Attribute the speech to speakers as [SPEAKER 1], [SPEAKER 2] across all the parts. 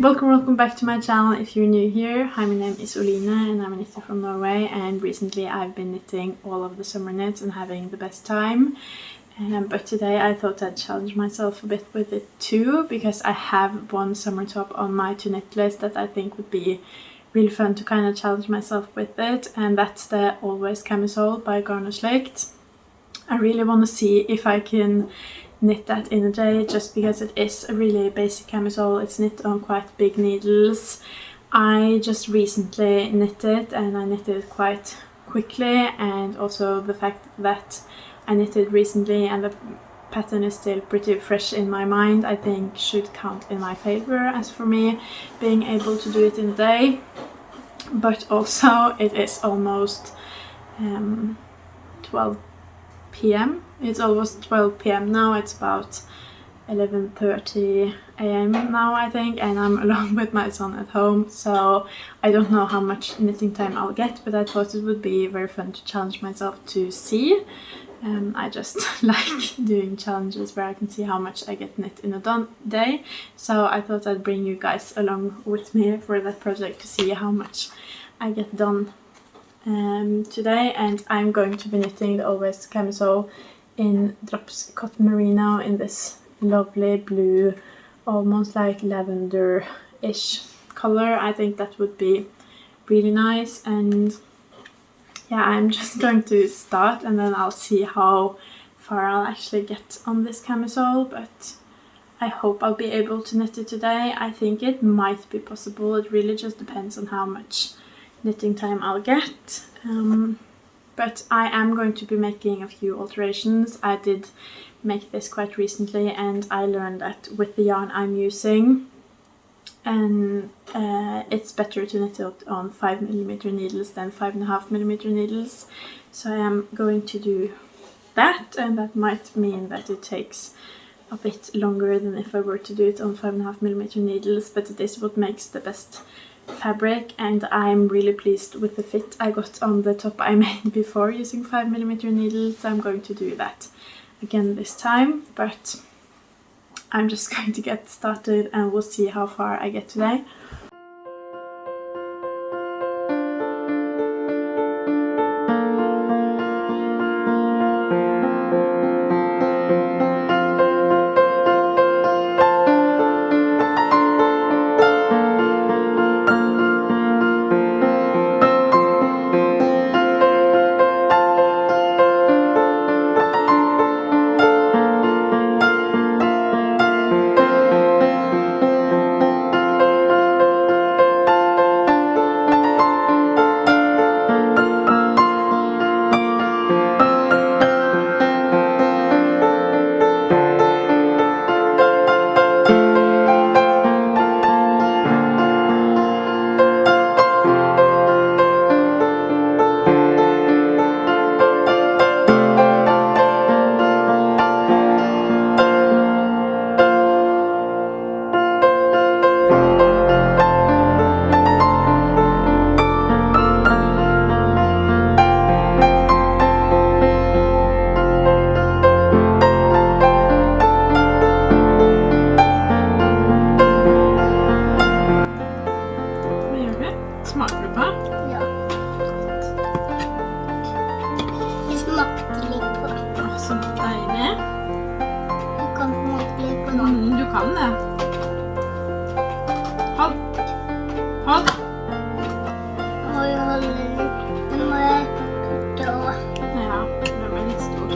[SPEAKER 1] Welcome back to my channel. If you're new here, hi, my name is Oline and I'm a knitter from Norway, and recently I've been knitting all of the summer knits and having the best time. But today I thought I'd challenge myself a bit with it too, because I have one summer top on my to knit list that I think would be really fun to kind of challenge myself with it, and that's the Always Camisole by Garnogslikt. I really want to see if I can knit that in a day, just because it is a really basic camisole. It's knit on quite big needles. I just recently knitted and I knitted it quite quickly, and also the fact that I knitted recently and the pattern is still pretty fresh in my mind, I think should count in my favor as for me being able to do it in a day. But also it is almost 12 p.m. It's almost 12 p.m. now. It's about 11:30 a.m. now, I think, and I'm alone with my son at home, so I don't know how much knitting time I'll get, but I thought it would be very fun to challenge myself to see. I just like doing challenges where I can see how much I get knit in a day, so I thought I'd bring you guys along with me for that project to see how much I get done today. And I'm going to be knitting the Always Camisole in drops cotton merino in this lovely blue, almost like lavender-ish color. I think that would be really nice, and yeah, I'm just going to start and then I'll see how far I'll actually get on this camisole, but I hope I'll be able to knit it today. I think it might be possible. It really just depends on how much knitting time I'll get. But I am going to be making a few alterations. I did make this quite recently and I learned that with the yarn I'm using, and it's better to knit it on 5mm needles than 5.5mm needles. So I am going to do that, and that might mean that it takes a bit longer than if I were to do it on 5.5mm needles, but it is what makes the best fabric, and I'm really pleased with the fit I got on the top I made before using 5mm needles. So I'm going to do that again this time, but I'm just going to get started and we'll see how far I get today. Smaker du på?
[SPEAKER 2] Ja. Jeg smakte litt på.
[SPEAKER 1] Åh, så deilig.
[SPEAKER 2] Du kan smake litt på nå.
[SPEAKER 1] Du kan det. Hold. Hold.
[SPEAKER 2] Nå må jeg holde litt. Nå må jeg putte over.
[SPEAKER 1] Ja, det ble litt stort.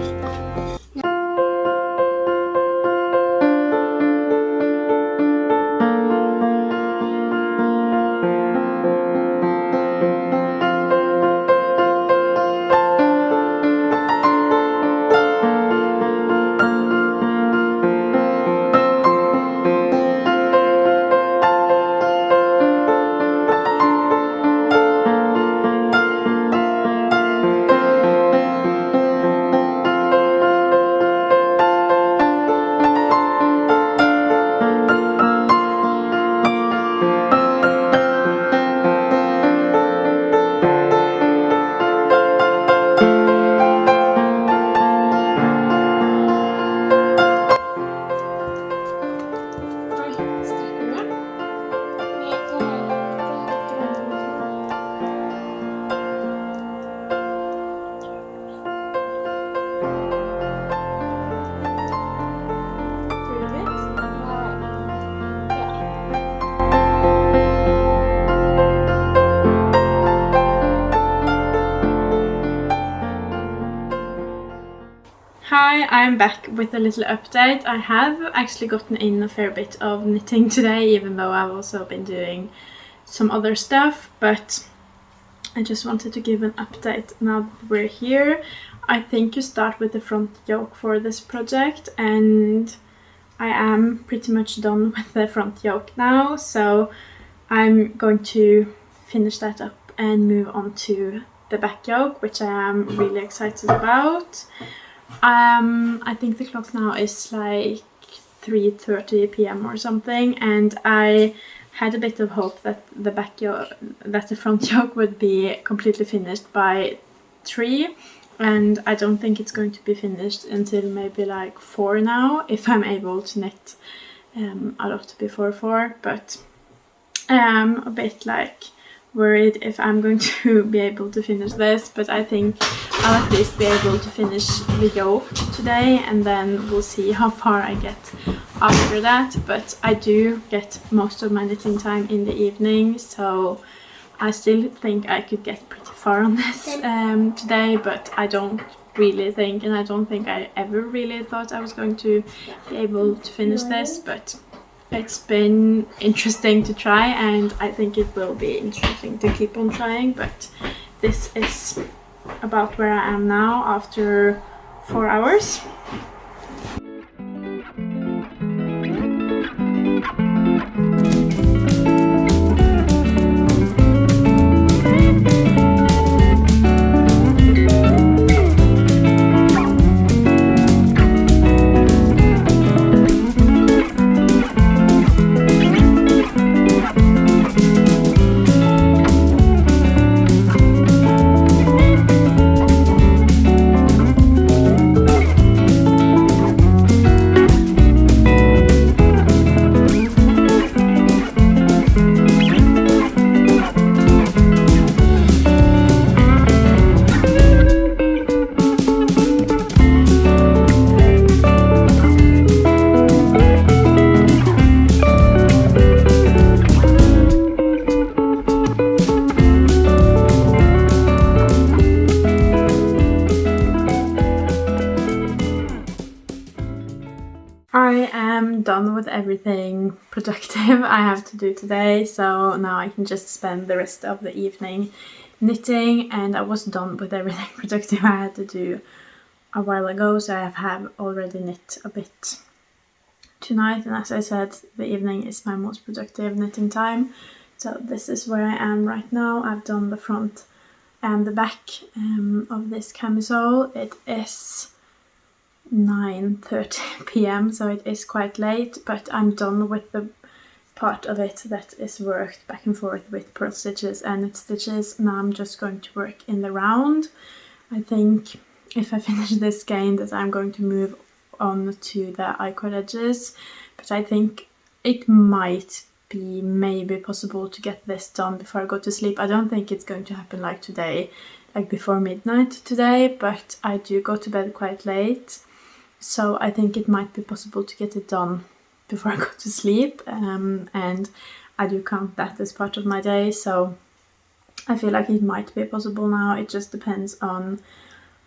[SPEAKER 1] Hi, I'm back with a little update. I have actually gotten in a fair bit of knitting today, even though I've also been doing some other stuff, but I just wanted to give an update now that we're here. I think you start with the front yoke for this project, and I am pretty much done with the front yoke now, so I'm going to finish that up and move on to the back yoke, which I am really excited about. I think the clock now is like 3:30 p.m. or something, and I had a bit of hope that the front yoke would be completely finished by 3, and I don't think it's going to be finished until maybe like 4 now, if I'm able to knit a lot before 4, but I am a bit like worried if I'm going to be able to finish this, but I think I'll at least be able to finish the yoke today, and then we'll see how far I get after that. But I do get most of my knitting time in the evening, so I still think I could get pretty far on this today, but I don't really think, and I don't think I ever really thought I was going to be able to finish this, but it's been interesting to try, and I think it will be interesting to keep on trying. But this is about where I am now after 4 hours. I am done with everything productive I have to do today, so now I can just spend the rest of the evening knitting, and I was done with everything productive I had to do a while ago, so I have already knit a bit tonight, and as I said, the evening is my most productive knitting time. So this is where I am right now. I've done the front and the back of this camisole. It is 9:30 p.m. so it is quite late, but I'm done with the part of it that is worked back and forth with purl stitches and knit stitches. Now I'm just going to work in the round. I think if I finish this skein that I'm going to move on to the I-cord edges, but I think it might be maybe possible to get this done before I go to sleep. I don't think it's going to happen like today, like before midnight today, but I do go to bed quite late. So I think it might be possible to get it done before I go to sleep, and I do count that as part of my day, so I feel like it might be possible now. It just depends on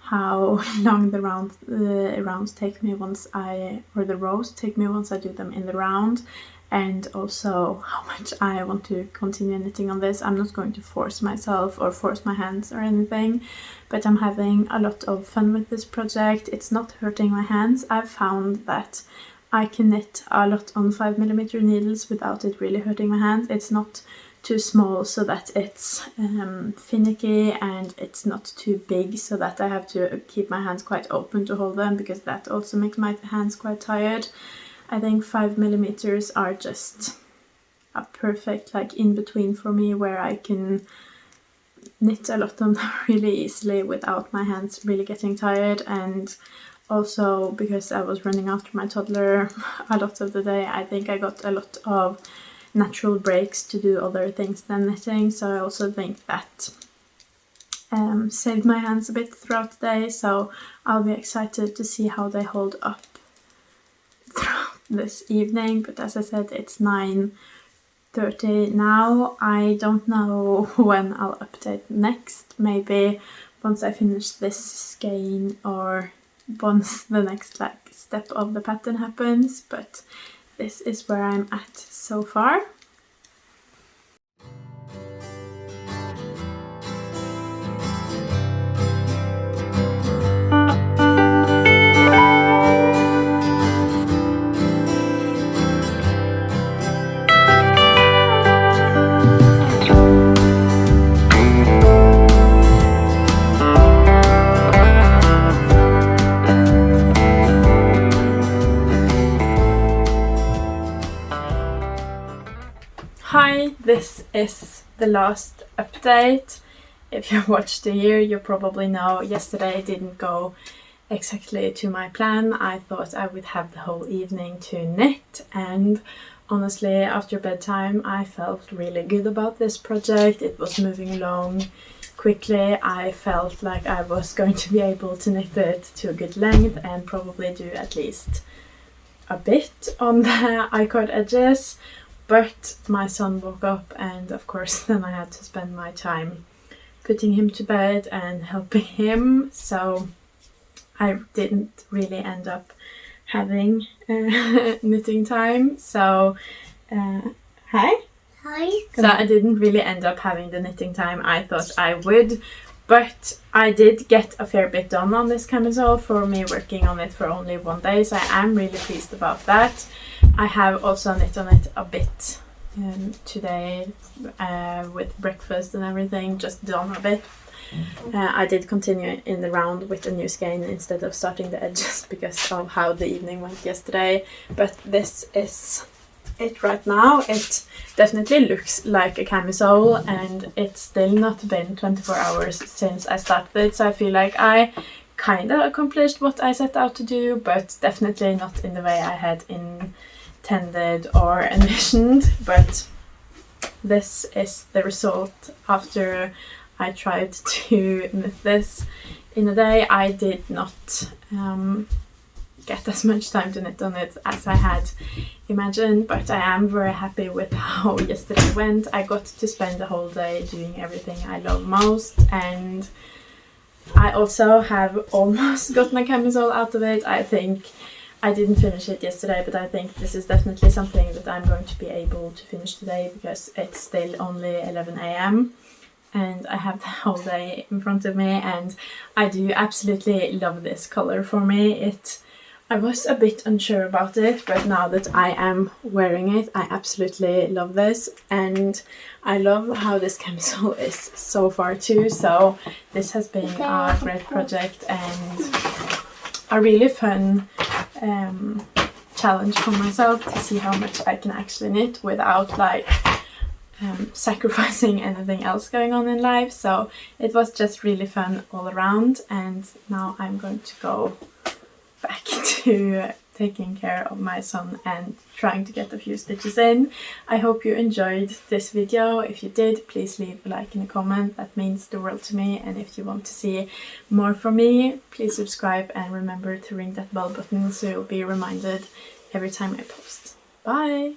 [SPEAKER 1] how long the rounds take me once or the rows take me once I do them in the round, and also how much I want to continue knitting on this. I'm not going to force myself or force my hands or anything, but I'm having a lot of fun with this project. It's not hurting my hands. I've found that I can knit a lot on 5mm needles without it really hurting my hands. It's not too small so that it's finicky, and it's not too big so that I have to keep my hands quite open to hold them, because that also makes my hands quite tired. I think 5mm are just a perfect like in between for me, where I can knit a lot of them really easily without my hands really getting tired. And also because I was running after my toddler a lot of the day, I think I got a lot of natural breaks to do other things than knitting, so I also think that saved my hands a bit throughout the day, so I'll be excited to see how they hold up throughout this evening. But as I said, it's 9:30 now. I don't know when I'll update next, maybe once I finish this skein or once the next like step of the pattern happens, but this is where I'm at so far. Hi, this is the last update. If you watched the year, you probably know yesterday didn't go exactly to my plan. I thought I would have the whole evening to knit, and honestly after bedtime I felt really good about this project. It was moving along quickly. I felt like I was going to be able to knit it to a good length and probably do at least a bit on the I-cord edges. But my son woke up, and of course then I had to spend my time putting him to bed and helping him, so I didn't really end up having knitting time. So hi. So I didn't really end up having the knitting time I thought I would, but I did get a fair bit done on this camisole for me working on it for only 1 day, so I am really pleased about that. I have also knit on it a bit today with breakfast and everything, just done a bit. I did continue in the round with a new skein instead of starting the edges because of how the evening went yesterday, but this is it right now. It definitely looks like a camisole, and it's still not been 24 hours since I started it, so I feel like I kind of accomplished what I set out to do, but definitely not in the way I had intended or envisioned. But this is the result after I tried to knit this in a day. I did not get as much time to knit on it as I had imagined, but I am very happy with how yesterday went. I got to spend the whole day doing everything I love most, and I also have almost gotten a camisole out of it. I think I didn't finish it yesterday, but I think this is definitely something that I'm going to be able to finish today because it's still only 11 a.m. and I have the whole day in front of me, and I do absolutely love this color for me. I was a bit unsure about it, but now that I am wearing it, I absolutely love this, and I love how this camisole is so far too. So this has been a great project and a really fun challenge for myself to see how much I can actually knit without like sacrificing anything else going on in life. So it was just really fun all around, and now I'm going to go back to taking care of my son and trying to get a few stitches in. I hope you enjoyed this video. If you did, please leave a like and a comment. That means the world to me. And if you want to see more from me, please subscribe and remember to ring that bell button so you'll be reminded every time I post. Bye!